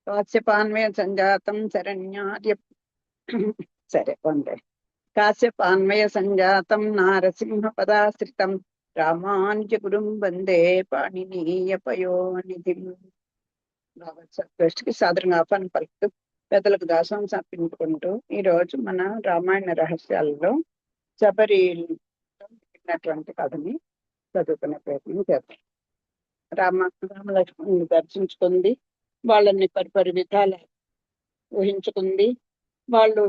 కాశ్యపాన్వయ సంజాతం శరణ్యార్య సరే వందే. కాశ్యపాన్వయ సంజాతం నారసింహ పదాశ్రితం రామానుజ గురుం వందే పాణినీయ పయోనిధిం. కి సాదరంగా ఆహ్వానం పలుకుతూ పెద్దలకు దాసం సమర్పించుకుంటూ ఈ రోజు మన రామాయణ రహస్యాలలో శబరినటువంటి కథని చదువుకునే ప్రయత్నం చేద్దాం. రామలక్ష్మణుని దర్శించుకుంది, వాళ్ళని పరిపరి విధాల ఊహించుకుంది, వాళ్ళు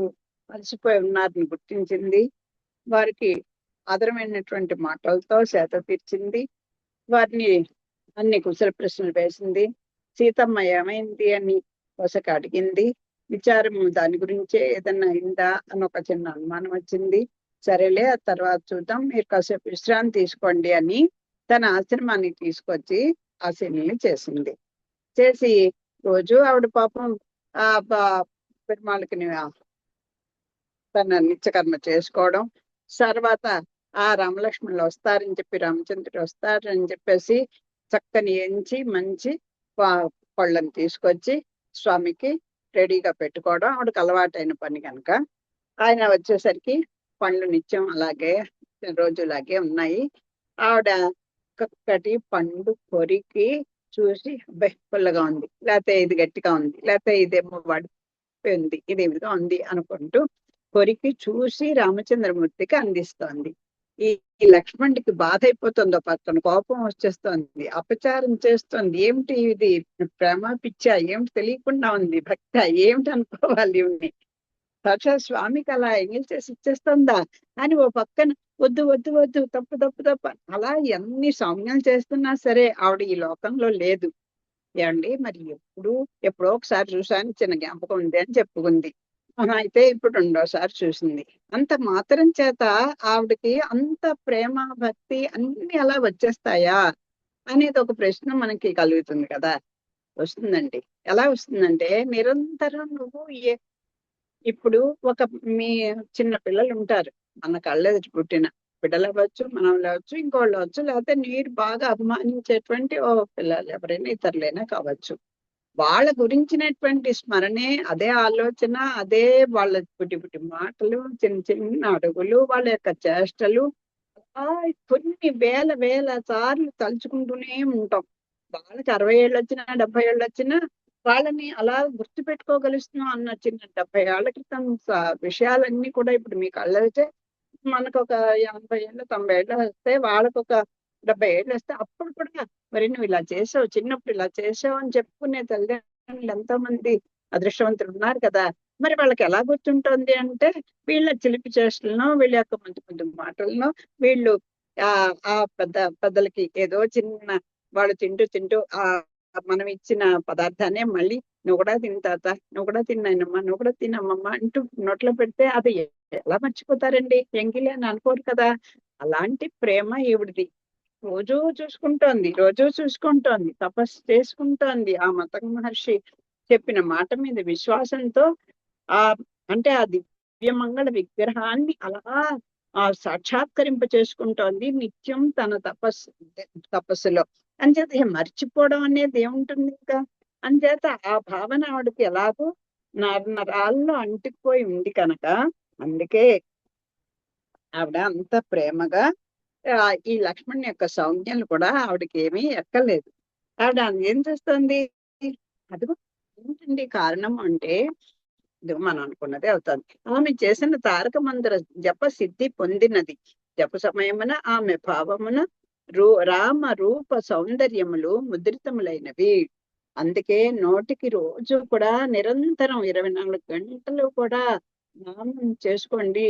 అలసిపోయి ఉన్నారని గుర్తించింది, వారికి ఆదరమైనటువంటి మాటలతో సేద తీర్చింది, వారిని అన్ని కుశల ప్రశ్నలు వేసింది. సీతమ్మ ఏమైంది అని కొసక అడిగింది. విచారము దాని గురించే ఏదన్నా అయిందా అని ఒక చిన్న అనుమానం వచ్చింది. సరేలే ఆ తర్వాత చూద్దాం, మీరు కాసేపు విశ్రాంతి తీసుకోండి అని తన ఆశ్రమానికి తీసుకొచ్చి ఆశీనుల్ని చేసింది. చేసి రోజు ఆవిడ పాపం ఆ పెరుమాళకి తన నిత్యకర్మ చేసుకోవడం, తర్వాత ఆ రామలక్ష్మణులు వస్తారని చెప్పి రామచంద్రుడు వస్తారని చెప్పేసి చక్కని ఎంచి మంచి పళ్ళని తీసుకొచ్చి స్వామికి రెడీగా పెట్టుకోవడం ఆవిడకి అలవాటైన పని కనుక. ఆయన వచ్చేసరికి పండ్లు నిత్యం అలాగే రోజులాగే ఉన్నాయి. ఆవిడ ఒక్కొక్కటి పండు కొరికి చూసి అబ్బాయి పుల్లగా ఉంది, లేకపోతే ఇది గట్టిగా ఉంది, లేకపోతే ఇదేమో వాడిపోయింది, ఇదేమిగా ఉంది అనుకుంటూ కొరికి చూసి రామచంద్రమూర్తికి అందిస్తోంది. ఈ లక్ష్మణుడికి బాధ అయిపోతుందో, పక్కన కోపం వచ్చేస్తోంది, అపచారం చేస్తోంది. ఏమిటి ఇది, ప్రేమ పిచ్చా, ఏమిటి తెలియకుండా ఉంది, భక్త ఏమిటి అనుకోవాలి ఇవన్నీ, సాక్షాత్ స్వామికి అలా ఎంగిల్ చేసి ఇచ్చేస్తుందా అని ఓ పక్కన వద్దు వద్దు వద్దు తప్పు తప్పు తప్పు అలా ఎన్ని సౌమ్యాలు చేస్తున్నా సరే ఆవిడ ఈ లోకంలో లేదు. ఏమండి మరి ఎప్పుడో ఒకసారి చూసాను, చిన్న జ్ఞాపకం ఉంది అని చెప్పుకుంది. అయితే ఇప్పుడు రెండోసారి చూసింది. అంత మాత్రం చేత ఆవిడకి అంత ప్రేమ భక్తి అన్ని అలా వచ్చేస్తాయా అనేది ఒక ప్రశ్న మనకి కలుగుతుంది కదా. వస్తుందండి. ఎలా వస్తుందంటే, నిరంతరం నువ్వు ఇప్పుడు మీ చిన్న పిల్లలు ఉంటారు, మన కళ్ళెదుటి పుట్టిన బిడ్డలు అవ్వచ్చు, మనం అవ్వచ్చు, ఇంకోళ్ళు అవ్వచ్చు, లేకపోతే మీరు బాగా అభిమానించేటువంటి ఓ పిల్లలు ఎవరైనా ఇతరులైనా కావచ్చు. వాళ్ళ గురించినటువంటి స్మరణే, అదే ఆలోచన, అదే వాళ్ళ పుట్టి పుట్టి మాటలు, చిన్న చిన్న అడుగులు, వాళ్ళ యొక్క చేష్టలు కొన్ని వేల వేల సార్లు తలుచుకుంటూనే ఉంటాం. వాళ్ళకి 60 ఏళ్ళు వచ్చినా 70 ఏళ్ళు వచ్చినా వాళ్ళని అలా గుర్తు పెట్టుకోగలుస్తున్నాం అన్న చిన్న 70 ఏళ్ల క్రితం విషయాలన్నీ కూడా ఇప్పుడు మీకు కళ్ళైతే మనకు ఒక 80 ఏళ్ళు 90 ఏళ్ళు వస్తే వాళ్ళకు ఒక 70 ఏళ్ళు వస్తే అప్పుడు కూడా మరి నువ్వు ఇలా చేసావు, చిన్నప్పుడు ఇలా చేసావు అని చెప్పుకునే తల్లిదండ్రులు ఎంతో మంది అదృష్టవంతులు ఉన్నారు కదా. మరి వాళ్ళకి ఎలా గుర్తుంటుంది అంటే, వీళ్ళ చిలిపి చేష్టలను, వీళ్ళ యొక్క మంచి మంచి మాటలను, వీళ్ళు ఆ పెద్దలకి ఏదో చిన్న వాళ్ళు తింటూ తింటూ మనం ఇచ్చిన పదార్థాన్ని మళ్ళీ నువ్వు కూడా తింటాత, నువ్వు కూడా తిన్నానమ్మా, నువ్వు కూడా తినమ్మమ్మ అంటూ నోట్లో పెడితే అది ఎలా మర్చిపోతారండి, ఎంగిలి అని అనుకోరు కదా. అలాంటి ప్రేమ ఈవిడిది. రోజూ చూసుకుంటోంది, తపస్సు చేసుకుంటోంది. ఆ మతక మహర్షి చెప్పిన మాట మీద విశ్వాసంతో అంటే ఆ దివ్యమంగళ విగ్రహాన్ని అలా సాక్షాత్కరింప చేసుకుంటోంది నిత్యం తన తపస్సులో. అంచేత మర్చిపోవడం అనేది ఏముంటుంది ఇంకా. అంచేత ఆ భావన ఆవిడకి ఎలాగో నరాల్లో అంటుకుపోయి ఉంది కనుక, అందుకే ఆవిడ అంత ప్రేమగా ఈ లక్ష్మణ్ యొక్క సౌజ్ఞలు కూడా ఆవిడకి ఏమీ ఎక్కలేదు. ఆవిడ ఏం చేస్తుంది, అదిగో ఏంటండి కారణం అంటే, ఇది మనం అనుకున్నదే అవుతుంది. ఆమె చేసిన తారక మంత్ర జప సిద్ధి పొందినది. జప సమయమున ఆమె భావమున రామ రూప సౌందర్యములు ముద్రితములైనవి. అందుకే నోటికి రోజు కూడా నిరంతరం 24 గంటలు కూడా నామం చేసుకోండి.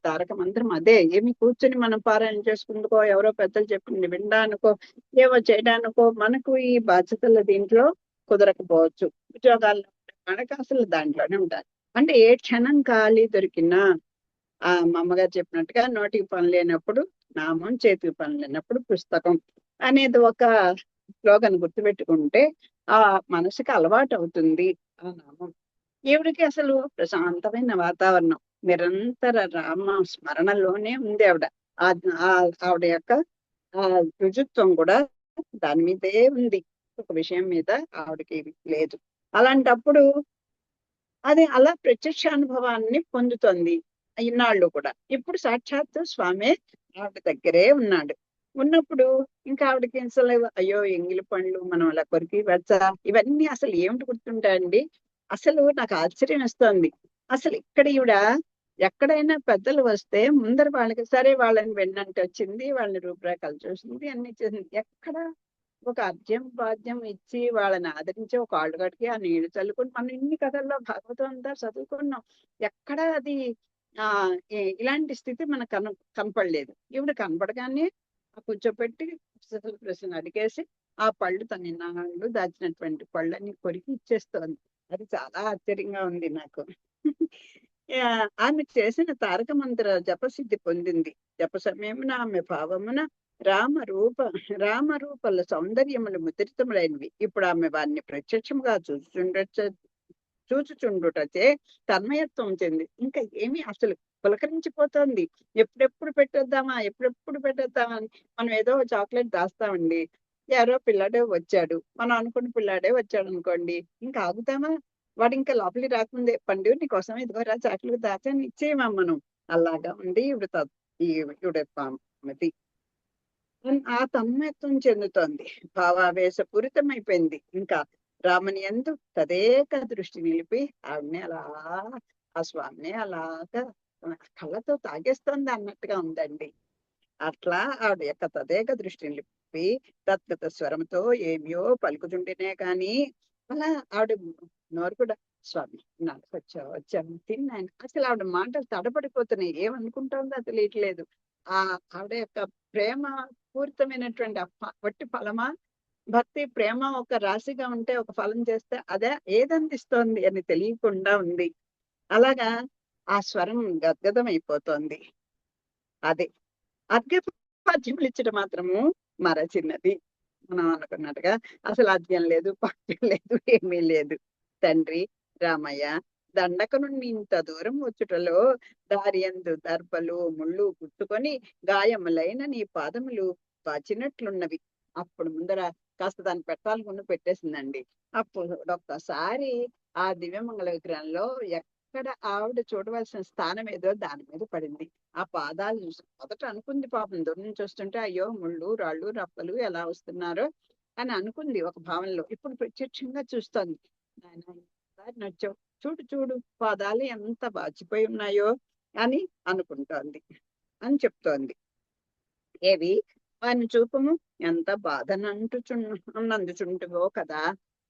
తారక మంత్రం అదే. ఏమి కూర్చుని మనం పారాయణ చేసుకుందుకో, ఎవరో పెద్దలు చెప్పింది వినడానికో, ఏవో చేయడానికో మనకు ఈ బాధ్యతల దీంట్లో కుదరకపోవచ్చు. ఉద్యోగాల్లో మనకు అసలు దాంట్లోనే ఉంటారు. అంటే ఏ క్షణం ఖాళీ దొరికినా మా అమ్మగారు చెప్పినట్టుగా నోటికి పని లేనప్పుడు నామం, చేతికి పని లేనప్పుడు పుస్తకం అనేది ఒక స్లోగన్ గుర్తుపెట్టుకుంటే ఆ మనసుకి అలవాటు అవుతుంది ఆ నామం. ఈవిడికి అసలు ప్రశాంతమైన వాతావరణం, నిరంతర రామ స్మరణలోనే ఉంది ఆవిడ. ఆవిడ యొక్క రుజుత్వం కూడా దాని మీదే ఉంది. ఇంకొక విషయం మీద ఆవిడకి లేదు. అలాంటప్పుడు అది అలా ప్రత్యక్ష అనుభవాన్ని పొందుతుంది ఇన్నాళ్ళు కూడా. ఇప్పుడు సాక్షాత్తు స్వామి ఆవిడ దగ్గరే ఉన్నాడు. ఉన్నప్పుడు ఇంకా ఆవిడకి అసలు అయ్యో ఎంగిలి పండ్లు మనం అలా కొరికి వచ్చా, ఇవన్నీ అసలు ఏమిటి గుర్తుంటాయండి. అసలు నాకు ఆశ్చర్యం వేస్తోంది. అసలు ఇక్కడ ఈవిడ ఎక్కడైనా పెద్దలు వస్తే ముందర వాళ్ళకి సరే వాళ్ళని వెన్నంటే వచ్చింది, వాళ్ళని రూపురేఖలు చూసింది, అన్ని చేసింది. ఎక్కడ ఒక అర్ఘ్యం పాద్యం ఇచ్చి వాళ్ళని ఆదరించి ఒక కాళ్ళు కడిగి ఆ నీళ్లు చల్లుకొని మనం ఇన్ని కథల్లో భాగవతం అంతా చదువుకున్నాం. ఎక్కడ అది ఇలాంటి స్థితి మనకు కనపడలేదు. ఈవిడ కనపడగానే కూర్చోపెట్టి ప్రశ్న అడిగేసి ఆ పళ్ళు తన ఇన్నాళ్ళు దాచినటువంటి పళ్ళని కొరికి ఇచ్చేస్తోంది. అది చాలా ఆశ్చర్యంగా ఉంది నాకు. ఆమె చేసిన తారక మంత్ర జపసిద్ధి పొందింది. జప సమయమున ఆమె భావమున రామరూపల సౌందర్యములు ముద్రితములైనవి. ఇప్పుడు ఆమె వారిని ప్రత్యక్షంగా చూచుచుండుటచే తన్మయత్వం చెంది ఇంకా ఏమి అసలు పులకరించిపోతోంది. ఎప్పుడెప్పుడు పెట్టేద్దామా అని మనం ఏదో చాక్లెట్ దాస్తామండి. ఎవరో పిల్లాడే వచ్చాడు, మనం అనుకున్న పిల్లాడే వచ్చాడు అనుకోండి, ఇంకా ఆగుతామా? వాడు ఇంకా లోపలికి రాకముందే పండు నీకోసం ఇదిగో రా చాక్లెట్ దాచాని ఇచ్చేయమా మనం. అలాగా ఉంది ఈవిడ పామతి. ఆ తన్మయత్వం చెందుతోంది. భావావేశపూరితమైపోయింది. ఇంకా రాముని యందు తదేక దృష్టి నిలిపి ఆవిడని అలా ఆ స్వామిని అలాగా కళ్ళతో తాగేస్తోంది అన్నట్టుగా ఉందండి. అట్లా ఆవిడ యొక్క తదేక దృష్టి నిలిపి తత్గత స్వరంతో ఏమియో పలుకుతుంటేనే కానీ అలా ఆవిడ నోరు కూడా స్వామి నాకు వచ్చాము తిన్నాను. అసలు ఆవిడ మాటలు తడబడిపోతున్నాయి. ఏమనుకుంటుందో తెలియట్లేదు. ఆవిడ యొక్క ప్రేమ పూరితమైనటువంటి వట్టి ఫలమా, భక్తి ప్రేమ ఒక రాశిగా ఉంటే ఒక ఫలం చేస్తే అదే ఏదందిస్తోంది అని తెలియకుండా ఉంది. అలాగా ఆ స్వరం గద్గదం అయిపోతోంది. అదే అర్ఘ్యపాద్యములు ఇచ్చడం మాత్రము మరచిన్నది. మనం అనుకున్నట్టుగా అసలు అద్యం లేదు, పాఠ్యం లేదు, ఏమీ లేదు. తండ్రి రామయ్య దండక నుండి ఇంత దూరం వచ్చుటలో దారియందు దర్భలు ముళ్ళు గుట్టుకొని గాయములైన నీ పాదములు పాచినట్లున్నవి. అప్పుడు ముందర కాస్త దాన్ని పెట్టాలనుకున్న పెట్టేసిందండి. అప్పుడు ఒక్కసారి ఆ దివ్యమంగళ విగ్రహంలో ఎక్కడ ఆవిడ చూడవలసిన స్థానం ఏదో దాని మీద పడింది. ఆ పాదాలు చూసి మొదట అనుకుంది పాపం దూరం నుంచి వస్తుంటే అయ్యో ముళ్ళు రాళ్ళు రప్పలు ఎలా వస్తున్నారో అని అనుకుంది ఒక భావనలో. ఇప్పుడు ప్రత్యక్షంగా చూస్తోంది. నచ్చావు చూడు చూడు పాదాలు ఎంత బాచిపోయి ఉన్నాయో అని అనుకుంటోంది అని చెప్తోంది. ఏవి వారిని చూపము ఎంత బాధనందుచుంటువో కదా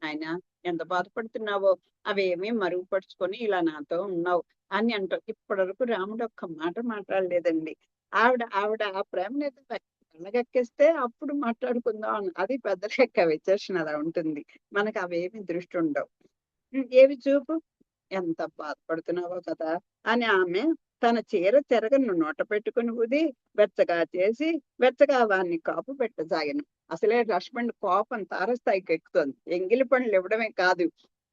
ఆయన, ఎంత బాధపడుతున్నావో అవేమీ మరుగుపరుచుకొని ఇలా నాతో ఉన్నావు అని అంటారు. ఇప్పటి వరకు రాముడు ఒక్క మాట మాట్లాడలేదండి. ఆవిడ ఆవిడ ఆ ప్రేమని కళ్ళగక్కేస్తే అప్పుడు మాట్లాడుకుందాం అని. అది పెద్దల యొక్క విచక్షణ అలా ఉంటుంది. మనకు అవేమి దృష్టి ఉండవు. ఏవి చూపు ఎంత బాధపడుతున్నావో కదా అని ఆమె తన చీర చెరగను నోట పెట్టుకుని ఊది వెచ్చగా వారిని కాపు పెట్టసాగను. అసలే లక్ష్మణ్ కోపం తారస్థాయికి ఎక్కుతోంది. ఎంగిలి పండ్లు ఇవ్వడమే కాదు,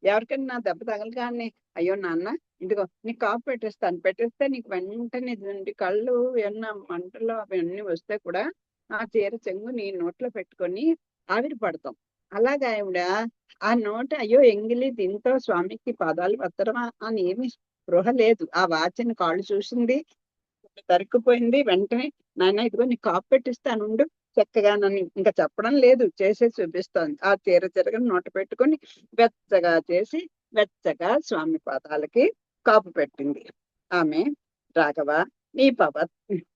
ఎవరికైనా దెబ్బ తగలగానే అయ్యో నాన్న ఇదిగో నీకు కాపు పెట్టేస్తే నీకు వెంటనే కళ్ళు ఏమన్నా మంటలు అవన్నీ వస్తే కూడా ఆ చీర చెంగు నీ నోట్లో పెట్టుకొని ఆవిరి పడతాం. అలాగా ఆవిడ ఆ నోట అయ్యో ఎంగిలి దీంతో స్వామికి పాదాలు పత్తరమా అని ఏమి స్పృహ లేదు. ఆ వాచిని కాళ్ళు చూసింది, తరుక్కుపోయింది. వెంటనే నాయన ఇదిగో నీ కాపు పెట్టిస్తానుండు చక్కగా నన్ను ఇంకా చెప్పడం లేదు, చేసేసి చూపిస్తోంది. ఆ చీర చెరగని నోట పెట్టుకొని వెచ్చగా స్వామి పాదాలకి కాపు పెట్టింది. ఆమె రాఘవ నీ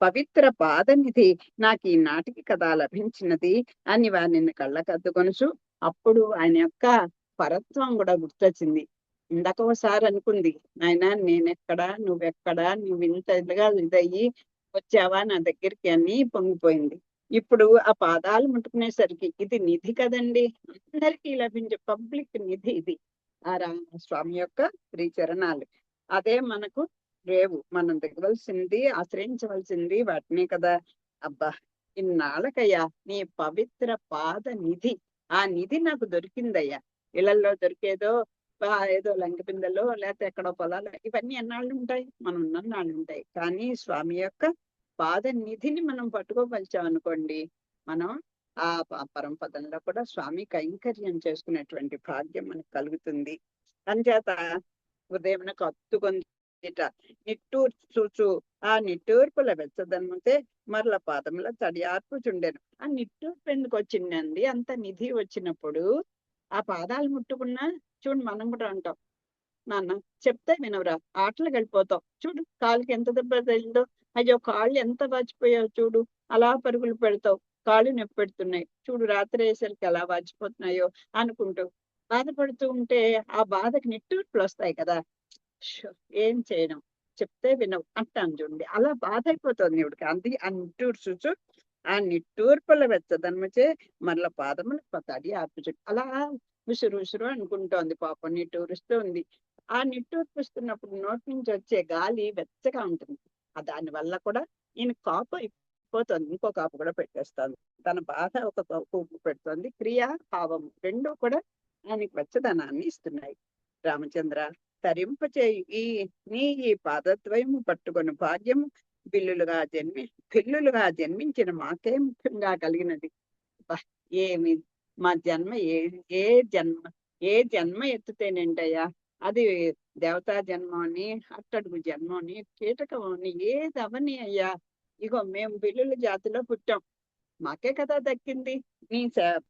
పవిత్ర పాదనిధి నాకు ఈ నాటికి కదా లభించినది అని వారిని కళ్ళకద్దుకొనుచు అప్పుడు ఆయన యొక్క పరత్వం కూడా గుర్తొచ్చింది. ఇందాక ఒకసారి అనుకుంది, నాయన నేనెక్కడా నువ్వెక్కడా, నువ్వు ఇంత ఇదయ్యి వచ్చావా నా దగ్గరికి అని పొంగిపోయింది. ఇప్పుడు ఆ పాదాలు ముట్టుకునేసరికి ఇది నిధి కదండి, అందరికీ లభించే పబ్లిక్ నిధి ఇది. ఆ స్వామి యొక్క శ్రీచరణాలు అదే మనకు రేవు. మనం దిగవలసింది ఆశ్రయించవలసింది వాటినే కదా. అబ్బా ఇన్నాళ్ళకయ్యా నీ పవిత్ర పాద నిధి, ఆ నిధి నాకు దొరికిందయ్యా. ఇళ్లలో దొరికేదో ఏదో లంక పిందెలో లేకపోతే ఎక్కడో పొలాలు ఇవన్నీ ఎన్నాళ్ళు ఉంటాయి, మనం ఉన్నన్నాళ్ళు ఉంటాయి. కానీ స్వామి యొక్క పాద నిధిని మనం పట్టుకోగలిచామనుకోండి, మనం ఆ పరంపదంలో కూడా స్వామి కైంకర్యం చేసుకునేటువంటి భాగ్యం మనకు కలుగుతుంది. అంచేత ఉదయమునకు అత్తుకొందిట నిట్టూర్ చూచు ఆ నిట్టూర్పుల వెచ్చదనముతే మరల పాదముల తడియార్పు చుండెను. ఆ నిట్టూర్పు ఎందుకు వచ్చిందండి? అంత నిధి వచ్చినప్పుడు ఆ పాదాలు ముట్టుకున్నా చూడు, మనం కూడా అంటాం, నాన్న చెప్తే వినవరా, ఆటలకు వెళ్ళిపోతావు, చూడు కాళ్ళకి ఎంత దెబ్బ తగిలిందో, అయ్యో కాళ్ళు ఎంత వాచిపోయావు చూడు, అలా పరుగులు పెడతావు, కాళ్ళు నొప్పి పెడుతున్నాయి చూడు, రాత్రి వేసరికి ఎలా వాచిపోతున్నాయో అనుకుంటూ బాధపడుతూ ఉంటే ఆ బాధకి నిట్టూర్పులు వస్తాయి కదా. షో, ఏం చేయడం, చెప్తే వినవు అంటాను చూడండి. అలా బాధ అయిపోతుంది ఇవిడికి. అంది అంటూర్చు ఆ నిట్టూర్పుల వెచ్చదనముచే మరల పాదములు తడి ఆర్పుచు అలా ఉసురు ఉసురు అనుకుంటోంది పాపం, నిట్టూరుస్తుంది. ఆ నిట్టూర్పిస్తున్నప్పుడు నోటి నుంచి వచ్చే గాలి వెచ్చగా ఉంటుంది. దాని వల్ల కూడా ఈయన కాపు అయిపోతుంది, ఇంకో కాపు కూడా పెట్టేస్తుంది. తన బాధ ఒక కూపు పెడుతుంది, క్రియా భావం రెండు కూడా ఆయనకి వెచ్చదనాన్ని ఇస్తున్నాయి. రామచంద్ర తరింపచేయి ఈ పాదద్వయము పట్టుకొని భాగ్యము పిల్లులుగా జన్మించిన మాకే ముఖ్యంగా కలిగినది. ఏమి మా జన్మ ఏ జన్మ ఏ జన్మ ఎత్తుతేనేంటయ్యా, అది దేవతా జన్మ అని, అట్టడుగు జన్మ అని, కీటకం అని, ఏదవని అయ్యా, ఇగో మేము బిల్లుల జాతిలో పుట్టాం, మాకే కదా దక్కింది. నీ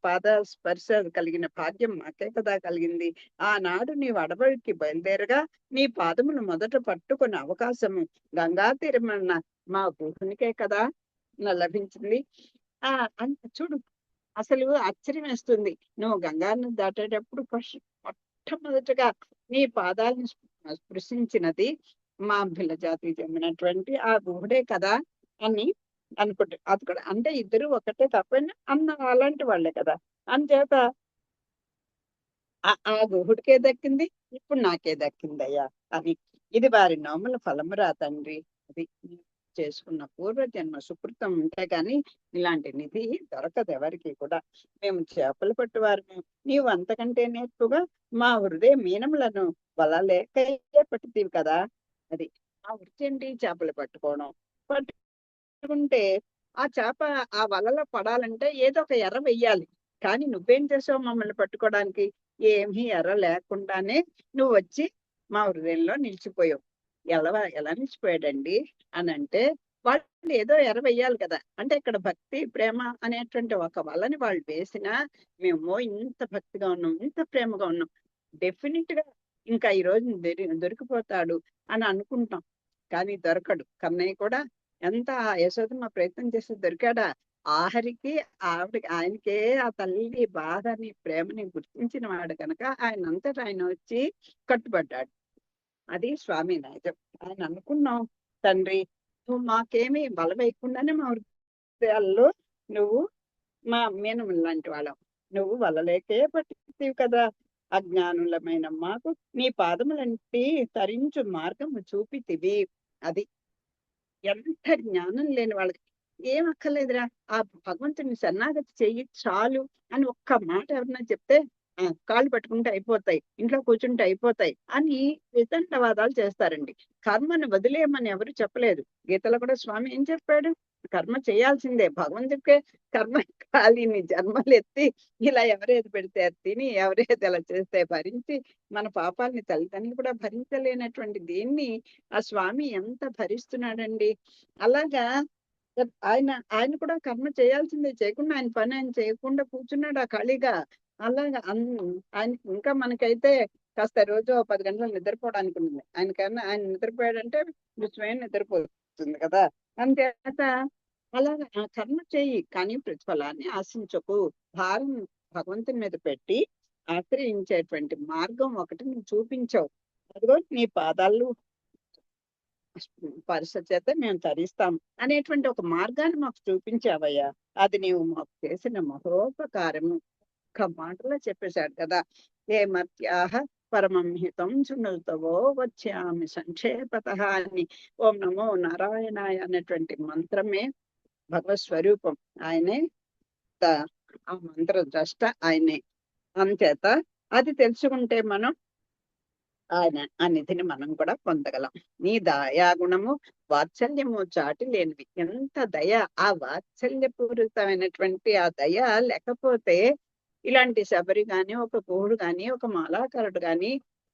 పాద స్పర్శ కలిగిన భాగ్యం మాకే కదా కలిగింది. ఆనాడు నీవు అడవులకి బయలుదేరగా నీ పాదమును మొదట పట్టుకునే అవకాశము గంగా తీరమన్న మా గుహునికే కదా లభించింది. అంత చూడు, అసలు ఆశ్చర్యం వేస్తుంది. నువ్వు గంగాను దాటేటప్పుడు మొట్టమొదటిగా నీ పాదాలను స్పృశించినది మా భిల్ల జాతికి చెందినటువంటి ఆ గుహుడే కదా అని అనుకుంటే, అది కూడా అంటే ఇద్దరు ఒకటే తప్పని అన్న అలాంటి వాళ్ళే కదా. అంచేత ఆ గుహుడికే దక్కింది, ఇప్పుడు నాకే దక్కిందయ్యా అని. ఇది వారి నోముల ఫలమురా తండ్రి. అది చేసుకున్న పూర్వజన్మ సుకృతం ఉంటే గాని ఇలాంటి నిధి దొరకదు ఎవరికి కూడా. మేము చేపలు పట్టువారు, నీవు అంతకంటే నేర్పుగా మా హృదయ మీనములను వలలేకయ్యే పట్టుతీవి కదా. అది ఆ వృత్తి ఏంటి? చేపలు పట్టుకోవడం. పట్టుకుంటే ఆ చేప ఆ వలలో పడాలంటే ఏదో ఒక ఎర్ర వెయ్యాలి. కానీ నువ్వేం చేసావు మమ్మల్ని పట్టుకోవడానికి? ఏమీ ఎర్ర లేకుండానే నువ్వు వచ్చి మా హృదయంలో నిలిచిపోయావు. ఎలా నిలిచిపోయాడండి అని అంటే, వాళ్ళు ఏదో ఎర్ర వెయ్యాలి కదా. అంటే ఇక్కడ భక్తి ప్రేమ అనేటువంటి ఒక వలని వాళ్ళు వేసినా మేము ఇంత భక్తిగా ఉన్నాం, ఇంత ప్రేమగా ఉన్నాం, డెఫినెట్ గా ఇంకా ఈ రోజు దొరికిపోతాడు అని అనుకుంటాం. కానీ దొరకడు. కన్నయ్య కూడా ఎంత యశోదమ్మ ప్రయత్నం చేసి దొరికాడా? ఆఖరికి ఆయనకే ఆ తల్లి బాధని ప్రేమని గుర్తించిన వాడు కనుక ఆయన అంతటా ఆయన వచ్చి కట్టుబడ్డాడు. అది స్వామి నైజం. ఆయన అనుకున్నాం, తండ్రి నువ్వు మాకేమీ బలవేయకుండానే మా హృదయాల్లో నువ్వు మా మీనములు లాంటి వాళ్ళం, నువ్వు వలలేకే పట్టితివి కదా. అజ్ఞానులమైన మాకు నీ పాదములంటి తరించు మార్గము చూపితివి. అది ఎంత జ్ఞానం లేని వాళ్ళకి ఏం అక్కర్లేదురా, ఆ భగవంతుని శరణాగతి చెయ్యి చాలు అని ఒక్క మాట ఎవరన్నా చెప్తే కాళ్ళు పట్టుకుంటే అయిపోతాయి, ఇంట్లో కూర్చుంటే అయిపోతాయి అని వితండవాదాలు చేస్తారండి. కర్మను వదిలేయమని ఎవరు చెప్పలేదు. గీతలో కూడా స్వామి ఏం చెప్పాడు? కర్మ చేయాల్సిందే. భగవంతుడికే కర్మ కాలిని జన్మలు ఎత్తి ఇలా ఎవరేది పెడితే అది తిని, ఎవరేది అలా చేస్తే భరించి, మన పాపాలని తల్లిదండ్రులు కూడా భరించలేనటువంటి దీన్ని ఆ స్వామి ఎంత భరిస్తున్నాడండి. అలాగా ఆయన కూడా కర్మ చేయాల్సిందే. చేయకుండా ఆయన పని ఆయన చేయకుండా కూర్చున్నాడు ఆ ఖాళీగా. అలాగా ఆయనకి ఇంకా మనకైతే కాస్త రోజు 10 గంటలు నిద్రపోవడానికి ఉంది. ఆయనకన్నా ఆయన నిద్రపోయాడంటే స్వయం నిద్రపోతుంది కదా. అంతేత అలాగా ఆ కర్మ చేయి, కానీ ప్రతిఫలాన్ని ఆశించకు. భారం భగవంతుని మీద పెట్టి ఆశ్రయించేటువంటి మార్గం ఒకటి నువ్వు చూపించావు. అదిగో నీ పాదాలు స్పర్శ చేత మేము తరిస్తాం అనేటువంటి ఒక మార్గాన్ని మాకు చూపించావయ్యా. అది నీవు మాకు చేసిన మహోపకారము. ఒక్క మాటలో చెప్పేశాడు కదా. ఏ మత్యాహ పరమం హితం శృణుతవో వచ్చామి సంక్షేపత అని ఓం నమో నారాయణాయ అనేటువంటి మంత్రమే భగవత్ స్వరూపం. ఆయనే ఆ మంత్ర ద్రష్ట ఆయనే. అంచేత అది తెలుసుకుంటే మనం ఆ నిధిని మనం కూడా పొందగలం. నీ దయాగుణము వాత్సల్యము చాటి లేనివి. ఎంత దయ! ఆ వాత్సల్యపూరితమైనటువంటి ఆ దయ లేకపోతే ఇలాంటి శబరి గాని, ఒక గుహుడు గాని, ఒక మాలాకారుడు గాని,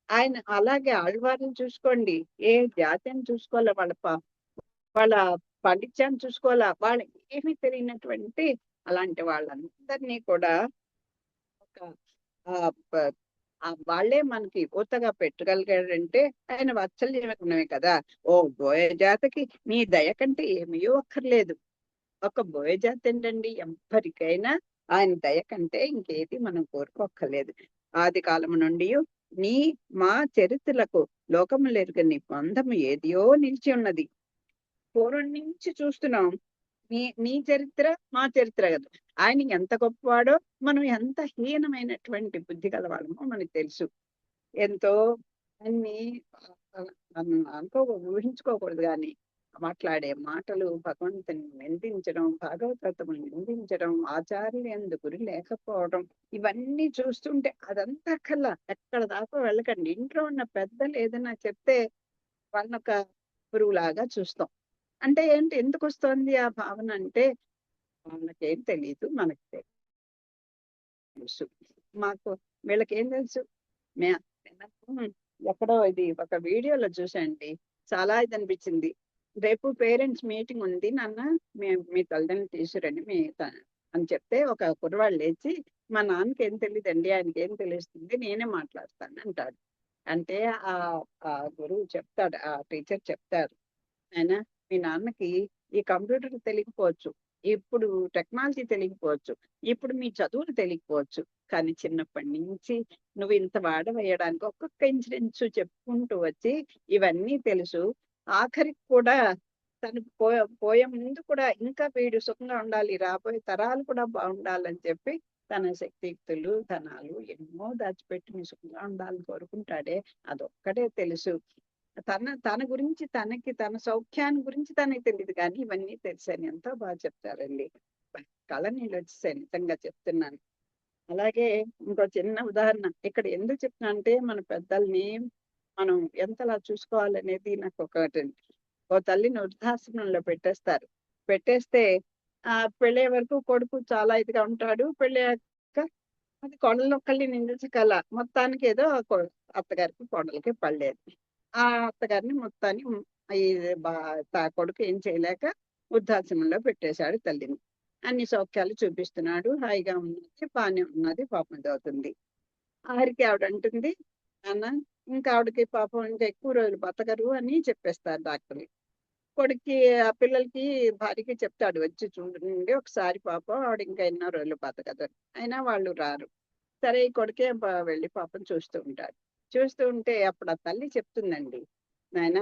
ఆయన అలాగే ఆళ్వార్ని చూసుకోండి. ఏ జాతిని చూసుకోవాలా, వాళ్ళ పాండిత్యాన్ని చూసుకోవాలా, వాళ్ళకి ఏమీ తెలియనటువంటి అలాంటి వాళ్ళందరినీ కూడా ఒక వాళ్ళే మనకి ఊతగా పెట్టగలిగాడంటే ఆయన వాత్సల్య గుణమే కదా. ఓ బోయ జాతికి నీ దయ కంటే ఏమీ అక్కర్లేదు. ఒక బోయ జాతి ఏంటండి, ఎవ్వరికైనా ఆయన దయ కంటే ఇంకేది మనం కోరుకోక్కర్లేదు. ఆది కాలము నుండి నీ మా చరిత్రలకు లోకములెరుగని బంధము ఏదియో నిలిచి ఉన్నది. పూర్వం నుంచి చూస్తున్నాం. నీ చరిత్ర మా చరిత్ర కదా. ఆయన ఎంత గొప్పవాడో మనం ఎంత హీనమైనటువంటి బుద్ధి గలవాళ్ళమో మనకు తెలుసు. ఎంతో అన్ని మనం ఊహించుకోకూడదు కానీ మాట్లాడే మాటలు భగవంతుని నిందించడం, భాగవతముని నిందించడం, ఆచార్యులు ఎందు గురి లేకపోవడం, ఇవన్నీ చూస్తుంటే అదంతా కల్లా ఎక్కడ దాకా వెళ్ళకండి. ఇంట్లో ఉన్న పెద్దలు ఏదైనా చెప్తే వాళ్ళొక గురువులాగా చూస్తాం. అంటే ఏంటి, ఎందుకు వస్తుంది ఆ భావన అంటే వాళ్ళకేం తెలియదు, మనకి తెలుసు. మాకు వీళ్ళకేం తెలుసు. ఎక్కడో ఇది ఒక వీడియోలో చూసండి, చాలా ఇది అనిపించింది. రేపు పేరెంట్స్ మీటింగ్ ఉంది నాన్న, మీ తల్లిదండ్రులు తీసుకురండి అని చెప్తే ఒక కుర్రవాళ్ళు లేచి, మా నాన్నకి ఏం తెలియదండి, ఆయనకి ఏం తెలుస్తుంది, నేనే మాట్లాడతాను అంటాడు. అంటే ఆ ఆ గురువు చెప్తాడు, ఆ టీచర్ చెప్తారు, ఆయన మీ నాన్నకి ఈ కంప్యూటర్ తెలియకపోవచ్చు, ఇప్పుడు టెక్నాలజీ తెలియకపోవచ్చు, ఇప్పుడు మీ చదువులు తెలియకపోవచ్చు, కానీ చిన్నప్పటి నుంచి నువ్వు ఇంత వాడవేయడానికి ఒక్కొక్క ఇన్సిడెంట్స్ చెప్పుకుంటూ వచ్చి ఇవన్నీ తెలుసు. ఆఖరికి కూడా తను పోయే ముందు కూడా ఇంకా వీడు సుఖంగా ఉండాలి, రాబోయే తరాలు కూడా బాగుండాలని చెప్పి తన శక్తియుక్తులు ధనాలు ఎన్నో దాచిపెట్టి నీ సుఖంగా ఉండాలని కోరుకుంటాడే, అదొక్కటే తెలుసు. తన గురించి తన సౌఖ్యాన్ని గురించి తనకి తెలియదు, కానీ ఇవన్నీ తెలుసని ఎంతో బాగా చెప్తారండి. కళ నీళ్ళు వచ్చేసాయి, నిజంగా చెప్తున్నాను. అలాగే ఇంకో చిన్న ఉదాహరణ ఇక్కడ ఎందుకు చెప్తున్నా అంటే, మన పెద్దల్ని మనం ఎంతలా చూసుకోవాలనేది నాకు ఒకటి. ఓ తల్లిని వృద్ధాశ్రమంలో పెట్టేస్తే పెళ్ళే వరకు కొడుకు చాలా ఇదిగా ఉంటాడు. పెళ్ళాక అది కోడళ్ళొక్కళ్ళని నిందించగల, మొత్తానికి ఏదో అత్తగారికి కోడలికి పడలేదు. ఆ అత్తగారిని మొత్తాన్ని ఈ కొడుకు ఏం చేయలేక వృద్ధాశ్రమంలో పెట్టేశాడు తల్లిని. అన్ని సౌఖ్యాలు చూపిస్తున్నాడు, హాయిగా ఉన్నది, బాగానే ఉన్నది, పాపం అవుతుంది. ఆఖరికి ఆవిడ అంటుంది, నాన్న ఇంకా ఆవిడకి పాపం ఇంకా ఎక్కువ రోజులు బతకరు అని చెప్పేస్తారు డాక్టర్లు. కొడుక్కి ఆ పిల్లలకి భార్యకి చెప్తాడు, వచ్చి చూడండి ఒకసారి పాపం ఆవిడ ఇంకా ఎన్నో రోజులు బతకదు. అయినా వాళ్ళు రారు. సరే ఈ కొడుకే వెళ్ళి పాపం చూస్తూ ఉంటాడు. చూస్తూ ఉంటే అప్పుడు ఆ తల్లి చెప్తుందండి, నాయన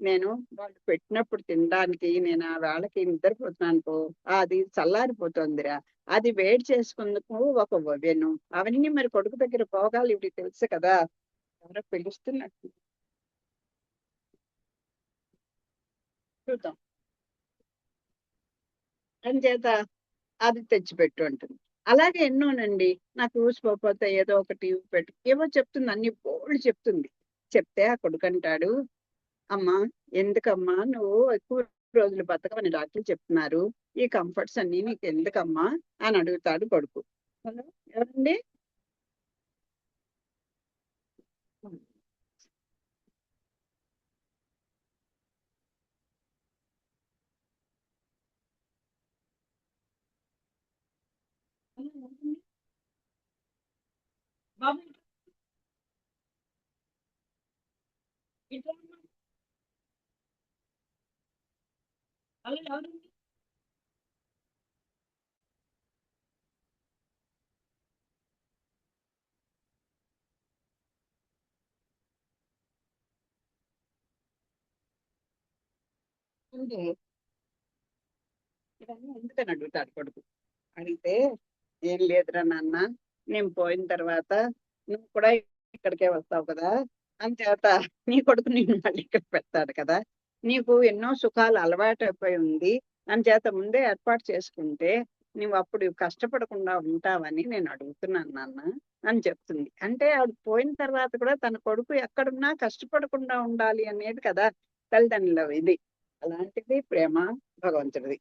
నేను వాళ్ళు పెట్టినప్పుడు తినడానికి నేను ఆ వేళకి నిద్రపోతున్నానుకో, అది చల్లారిపోతుందిరా, అది వేడి చేసుకుందుకు ఒక ఓవెను, అవన్నీ మరి కొడుకు దగ్గర పోగాలి, ఇవి తెలుసు కదా. ఎవరో పిలుస్తున్నట్టు చూద్దాం అని చేత అది తెచ్చిపెట్టు అంటుంది. అలాగే ఎన్నోనండి, నాకు ఊసిపోతే ఏదో ఒకటి పెట్టు ఏవో చెప్తుంది, అన్ని బోల్డ్ చెప్తుంది. చెప్తే ఆ కొడుకంటాడు, అమ్మా ఎందుకమ్మా నువ్వు ఎక్కువ రోజులు బతకమని డాక్టర్లు చెప్తున్నారు, ఈ కంఫర్ట్స్ అన్ని నీకు ఎందుకమ్మా అని అడుగుతాడు కొడుకు. హలో, ఎవరండి? బాబు ఇట్లా హలో, ఎవరండి? అంటే ఇవన్నీ ఎందుకని అడుగుతాడు కొడుకు. అడిగితే, ఏం లేదురా నాన్న, నేను పోయిన తర్వాత నువ్వు కూడా ఇక్కడికే వస్తావు కదా, అంచేత నీ కొడుకు నిన్ను మళ్ళీ ఇక్కడ పెడతాడు కదా, నీకు ఎన్నో సుఖాలు అలవాటు అయిపోయి ఉంది, అంచేత ముందే ఏర్పాటు చేసుకుంటే నువ్వు అప్పుడు కష్టపడకుండా ఉంటావని నేను అడుగుతున్నాను నాన్న అని చెప్తుంది. అంటే ఆవిడ పోయిన తర్వాత కూడా తన కొడుకు ఎక్కడున్నా కష్టపడకుండా ఉండాలి అనేది కదా తల్లిదండ్రుల ఇది. అలాంటిది ప్రేమ భగవంతుడిది.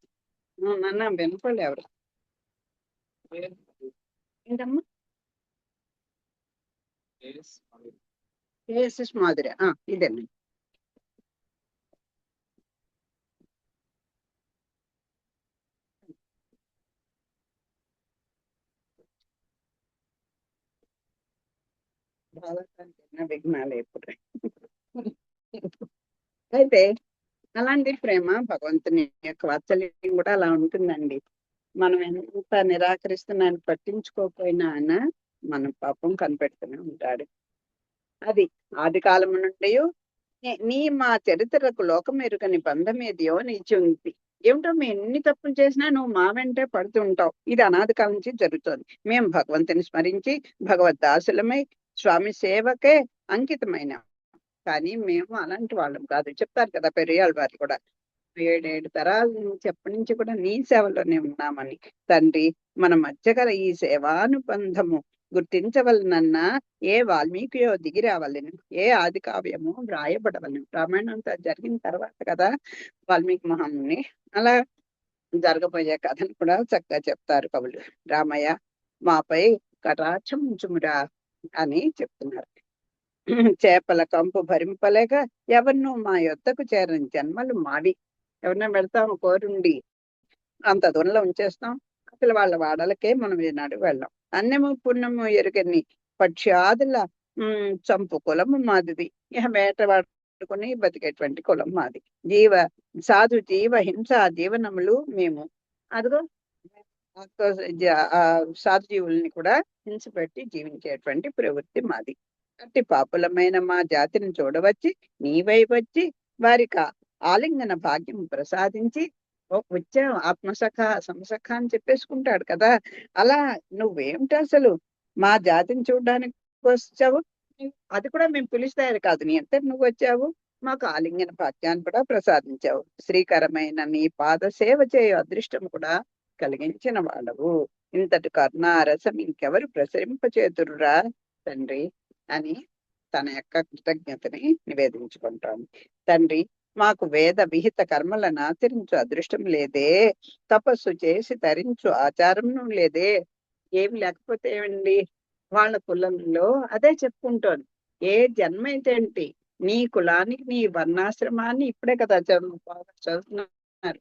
నాన్న వినపడలే ఎవరు ఏంటమ్మా? ఏఎస్ఎస్ మాధురి ఇదేనండి. బాధాకరమైన విఘ్నాలు ఎప్పుడు. అయితే అలాంటి ప్రేమ భగవంతుని యొక్క వాత్సల్యం కూడా అలా ఉంటుందండి. మనం ఎంత నిరాకరిస్తున్నాన్ని పట్టించుకోకపోయినా ఆయన మన పాపం కనిపెడుతూనే ఉంటాడు. అది ఆది కాలము నుండి నీ మా చరిత్రకు లోకమెరుగని బంధమేదియో నిలిచి ఏమిటో మేము ఎన్ని తప్పులు చేసినా నువ్వు మా వెంటే పడుతుంటావు. ఇది అనాది కాలం నుంచి జరుగుతోంది. మేము భగవంతుని స్మరించి భగవద్దాసులమై స్వామి సేవకే అంకితమైన, కానీ మేము అలాంటి వాళ్ళం కాదు. చెప్తారు కదా పెరియాళ్ళ వారు కూడా, 7 తరాల నుంచి ఎప్పటి నుంచి కూడా నీ సేవలోనే ఉన్నామని. తండ్రి, మన మధ్య గల ఈ సేవానుబంధము గుర్తించవలనన్నా ఏ వాల్మీకియో దిగి రావాలని, ఏ ఆది కావ్యమో వ్రాయబడవలను. రామాయణం అంతా జరిగిన తర్వాత కదా వాల్మీకి మహాముని అలా జరగబోయే కథను కూడా చక్కగా చెప్తారు కవులు. రామయ్య మాపై కటాక్షం ఉంచుమురా అని చెప్తున్నారు. చేపల కంపు భరింపలేక ఎవరినో మా యొద్దకు చేరని జన్మలు మావి. ఎవరినో వెళ్తాం కోరుండి అంత దూరంలో ఉంచేస్తాం. అసలు వాళ్ళ వాడలకే మనం ఈనాడు వెళ్ళాం. అన్నము పుణ్యము ఎరుగని పక్షాదుల చంపు కులము మాదిది. ఇక వేటవాడుకొని బతికేటువంటి కులం మాది. సాధు జీవ హింస జీవనములు మేము. అదిగో సాధు జీవుల్ని కూడా హింస పెట్టి జీవించేటువంటి ప్రవృత్తి మాది. అట్టి పాపులమైన మా జాతిని చూడవచ్చి నీవై వచ్చి వారికి ఆలింగన భాగ్యం ప్రసాదించి వచ్చావు. ఆత్మసఖ సమసఖ అని చెప్పేసుకుంటాడు కదా. అలా నువ్వేమిటి అసలు మా జాతిని చూడడానికి వచ్చావు? అది కూడా మేము పిలిస్తే కాదు, నీ అంతా నువ్వు వచ్చావు. మాకు ఆలింగన భాగ్యాన్ని కూడా ప్రసాదించావు. శ్రీకరమైన నీ పాద సేవ చేయు అదృష్టం కూడా కలిగించిన వాళ్ళవు. ఇంతటి కరుణారసం ఇంకెవరు ప్రసరింపచేతురురా తండ్రి అని తన యొక్క కృతజ్ఞతని నివేదించుకుంటాను. తండ్రి, మాకు వేద విహిత కర్మలను ఆచరించు అదృష్టం లేదే, తపస్సు చేసి తరించు ఆచారం లేదే. ఏమి లేకపోతే ఏమండి, వాళ్ళ కులంలో అదే చెప్పుకుంటోంది. ఏ జన్మ అయితే ఏంటి, నీ కులానికి నీ వర్ణాశ్రమాన్ని ఇప్పుడే కదా చదువుతున్నారు,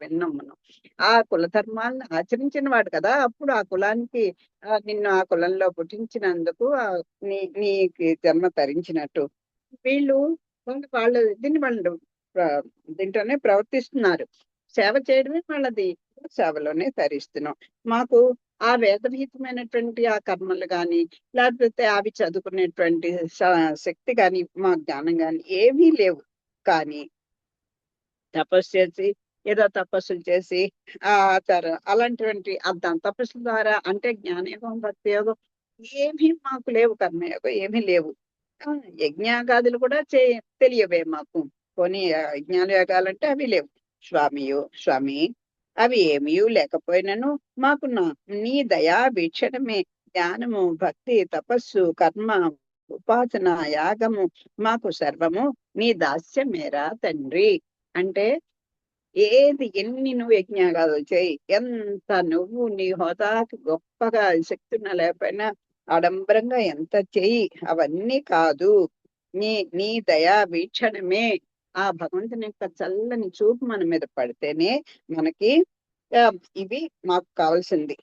విన్నాం మనం. ఆ కుల ధర్మాలను ఆచరించిన వాడు కదా అప్పుడు ఆ కులానికి నిన్ను ఆ కులంలో పుట్టించినందుకు నీకు జన్మ తరించినట్టు. వీళ్ళు వాళ్ళు దీన్ని వాళ్ళు దీంట్లోనే ప్రవర్తిస్తున్నారు. సేవ చేయడమే వాళ్ళది, సేవలోనే తరిస్తున్నాం. మాకు ఆ వేదవిహితమైనటువంటి ఆ కర్మలు కానీ, లేకపోతే అవి చదువుకునేటువంటి శక్తి కానీ, మా జ్ఞానం కానీ ఏమీ లేవు. కానీ తపస్సు చేసి ఏదో తపస్సులు చేసి ఆచారం అలాంటివంటి దాని తపస్సుల ద్వారా అంటే జ్ఞానయోగం భక్తి యోగం ఏమీ మాకు లేవు. కర్మయోగం ఏమీ లేవు. యజ్ఞాగాదులు కూడా తెలియవే మాకు. పోనీ యజ్ఞాల యోగాలంటే అవి లేవు. స్వామి అవి ఏమీ లేకపోయినను మాకు నీ దయా వీక్షణమే జ్ఞానము భక్తి తపస్సు కర్మ ఉపాసన యాగము మాకు సర్వము నీ దాస్యమేరా తండ్రి. అంటే ఏది ఎన్ని నువ్వు యజ్ఞాగాలు చేయి, ఎంత నువ్వు నీ హోదాకి గొప్పగా శక్తి ఉన్న లేకపోయినా ఆడంబరంగా ఎంత చెయ్యి, అవన్నీ కాదు. నీ దయా వీక్షణమే, ఆ భగవంతుని యొక్క చల్లని చూపు మన మీద పడితేనే మనకి ఇవి మాకు కావాల్సింది.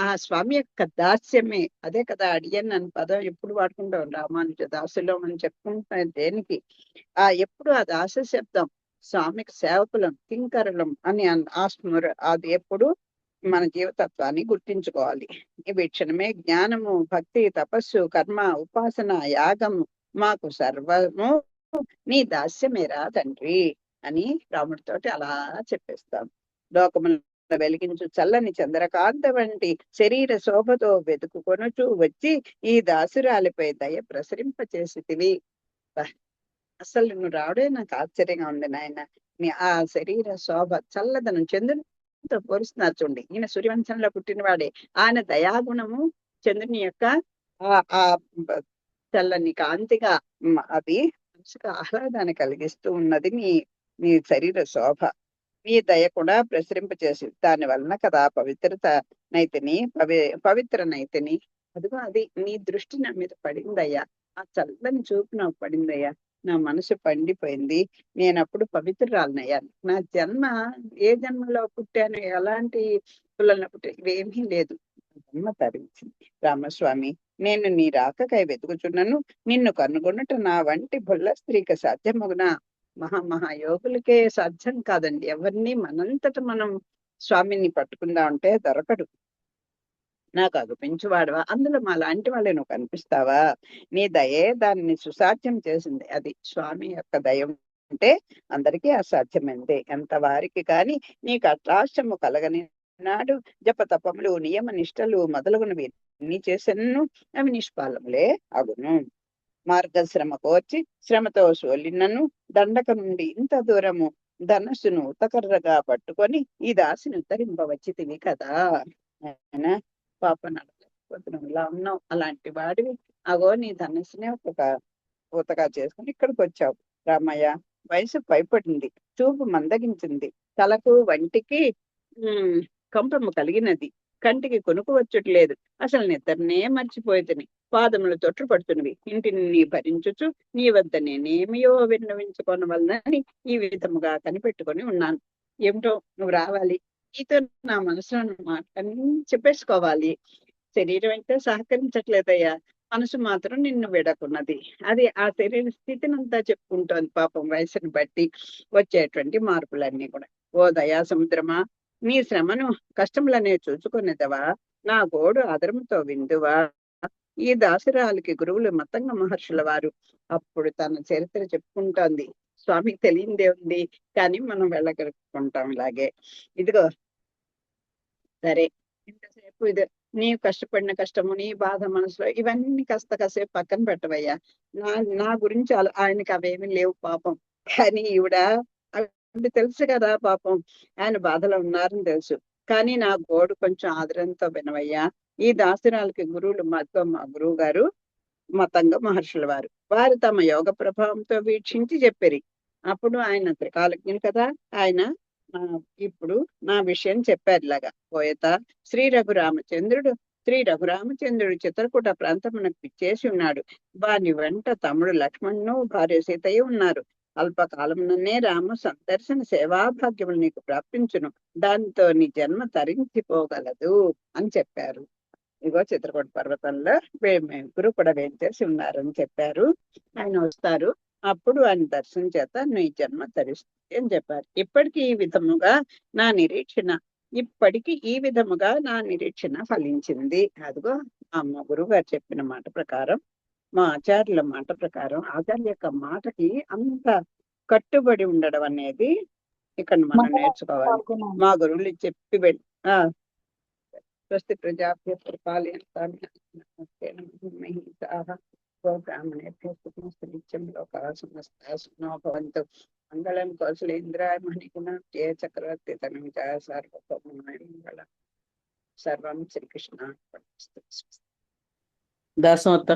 ఆ స్వామి యొక్క దాస్యమే, అదే కదా అడియన్ అని పదం ఎప్పుడు వాడుకుంటాం, రామానుజ దాసులం అని చెప్పుకుంటున్నాం. దేనికి ఎప్పుడు ఆ దాస శబ్దం స్వామికి సేవకులం కింకరులం అని అది ఎప్పుడు మన జీవతత్వాన్ని గుర్తించుకోవాలి. ఈ వీక్షణమే జ్ఞానము భక్తి తపస్సు కర్మ ఉపాసన యాగము మాకు సర్వము నీ దాస్యమేరా తండ్రి అని రాముడితోటి అలా చెప్పేస్తాం. లోకములను వెలిగించు చల్లని చంద్రకాంత వంటి శరీర శోభతో వెతుకుకొనుచు వచ్చి ఈ దాసురాలిపై దయ ప్రసరింపచేసితివి. అసలు నువ్వు రావడే నాకు ఆశ్చర్యంగా ఉంది నాయన. నీ ఆ శరీర శోభ చల్లదనం, చంద్రుని చంద్రునితో పోలుస్తున్నారు చూడండి. ఈయన సూర్యవంశంలో పుట్టినవాడే. ఆయన దయాగుణము చంద్రుని యొక్క ఆ చల్లని కాంతిగా అది మనసుకు ఆహ్లాదాన్ని కలిగిస్తూ ఉన్నది నీ శరీర శోభ. నీ దయ కూడా ప్రసరింపచేసి దాని వలన కదా పవిత్రత నైతిని పవిత్ర నైతిని. అదిగో అది నీ దృష్టి నా మీద పడిందయ్యా, ఆ చల్లని చూపు నాకు పడిందయ్యా, నా మనసు పండిపోయింది, నేనప్పుడు పవిత్రురాలనయ్యా. నా జన్మ ఏ జన్మలో పుట్టాను, ఎలాంటి పిల్లల పుట్టాను, ఇవేమీ లేదు. జన్మ తరించింది రామస్వామి. నేను నీ రాకకై వెతుకుచున్నాను, నిన్ను కనుగొనుట నా వంటి బుల్ల స్త్రీకి సాధ్యమగునా? మహాయోగులకే సాధ్యం కాదండి. ఎవరిని మనంతట మనం స్వామిని పట్టుకుందా ఉంటే దొరకడు. నాకు అగుపించువాడవా, అందులో మా లాంటి వాళ్ళే నువ్వు కనిపిస్తావా? నీ దయే దాన్ని సుసాధ్యం చేసింది. అది స్వామి యొక్క దయ ఉంటే అందరికీ అసాధ్యమైంది. ఎంత వారికి కాని నీకు అట్రాష్టము కలగని నాడు జపతపములు నియమ నిష్టలు మొదలగునవి నీ చేసెను, అవి నిష్ఫలములే అగును. మార్గశ్రమ కోర్చి శ్రమతో సోలినను దండక నుండి ఇంత దూరము ధనస్సును ఉతకర్రగా పట్టుకొని ఈ దాసిని ఉద్ధరింపవచ్చితివి కదా. ఆయన పాప నడలేకపోతున్నావు, ఇలా ఉన్నావు, అలాంటి వాడివి అగో నీ ధనస్సునే ఒక ఊతగా చేసుకుని ఇక్కడికి వచ్చావు. రామయ్య, వయసు పైపడింది, చూపు మందగించింది, తలకు వంటికి కంపము కలిగినది, కంటికి కొనుక్కు వచ్చుట్లేదు, అసలు నిద్రనే మర్చిపోయేదని, పాదములు తొట్లు పడుతున్నవి, ఇంటిని నీ భరించుచు నీ వద్ద నేనేమియో విన్నవించుకోవడం వలనని ఈ విధముగా కనిపెట్టుకొని ఉన్నాను. ఏమిటో నువ్వు రావాలి, నీతో నా మనసులో మాటలన్నీ చెప్పేసుకోవాలి. శరీరం అయితే సహకరించట్లేదయ్యా, మనసు మాత్రం నిన్ను విడకున్నది. అది ఆ శరీర స్థితిని అంతా చెప్పుకుంటోంది పాపం, వయసుని బట్టి వచ్చేటువంటి మార్పులన్నీ కూడా. ఓ దయా సముద్రమా, నీ శ్రమను కష్టములనే చూచుకునేదవా, నా గోడు ఆదరముతో విందువా. ఈ దాసురాలకి గురువులు మతంగ మహర్షుల వారు. అప్పుడు తన చరిత్ర చెప్పుకుంటోంది. స్వామికి తెలియందే ఉంది, కానీ మనం వెళ్ళగలుగుకుంటాం ఇలాగే. ఇదిగో సరే, ఇంతసేపు ఇది నీవు కష్టపడిన కష్టము, నీ బాధ మనసులో ఇవన్నీ కాసేపు పక్కన పెట్టవయ్యా. నా గురించి ఆయనకి అవేమీ లేవు పాపం. కానీ ఈవిడ అవి తెలుసు కదా పాపం, ఆయన బాధలో ఉన్నారని తెలుసు. కానీ నా గోడు కొంచెం ఆదరణతో వినవయ్యా. ఈ దాసురాలకి గురువులు మా గురువు గారు మతంగ మహర్షుల వారు. వారు తమ యోగ ప్రభావంతో వీక్షించి చెప్పిరి. అప్పుడు ఆయన త్రికాలజ్ఞులు కదా, ఆయన ఇప్పుడు నా విషయం చెప్పారు. ఇలాగా పోయత శ్రీ రఘురామచంద్రుడు చిత్రకూట ప్రాంతమునకు పిచ్చేసి ఉన్నాడు. వాని వెంట తమ్ముడు లక్ష్మణును భార్య సీతయ్య ఉన్నారు. అల్పకాలముననే రాము సందర్శన సేవాభాగ్యములు నీకు ప్రాప్తించును, దానితో నీ జన్మ తరించిపోగలదు అని చెప్పారు. ఇగో చిత్రకూట పర్వతంలో ముగ్గురు కూడా వేంచేసి ఉన్నారని చెప్పారు. ఆయన వస్తారు, అప్పుడు ఆయన దర్శనం చేత నీ జన్మ తరిస్తుంది అని చెప్పారు. ఇప్పటికీ ఈ విధముగా నా నిరీక్షణ ఫలించింది. అదిగో మా గురువు గారు చెప్పిన మాట ప్రకారం, మా ఆచార్యుల మాట ప్రకారం, ఆచార్య యొక్క మాటకి అంత కట్టుబడి ఉండడం అనేది ఇక్కడ మనం నేర్చుకోవాలి. మా గురువులు చెప్పి స్వస్తి ప్రజాభ్య పరిపాలయంతాం బ్రాహ్మణేభ్యస్తు నిత్యం లోకాః సమస్తాః సుఖినో భవంతు. మంగళం కౌసలేంద్రాయ మణిగుణాబ్జే చక్రవర్తి తనూజాయ సార్వభౌమాయ మంగళం. సర్వం శ్రీకృష్ణార్పణమస్తు. దాసమత్త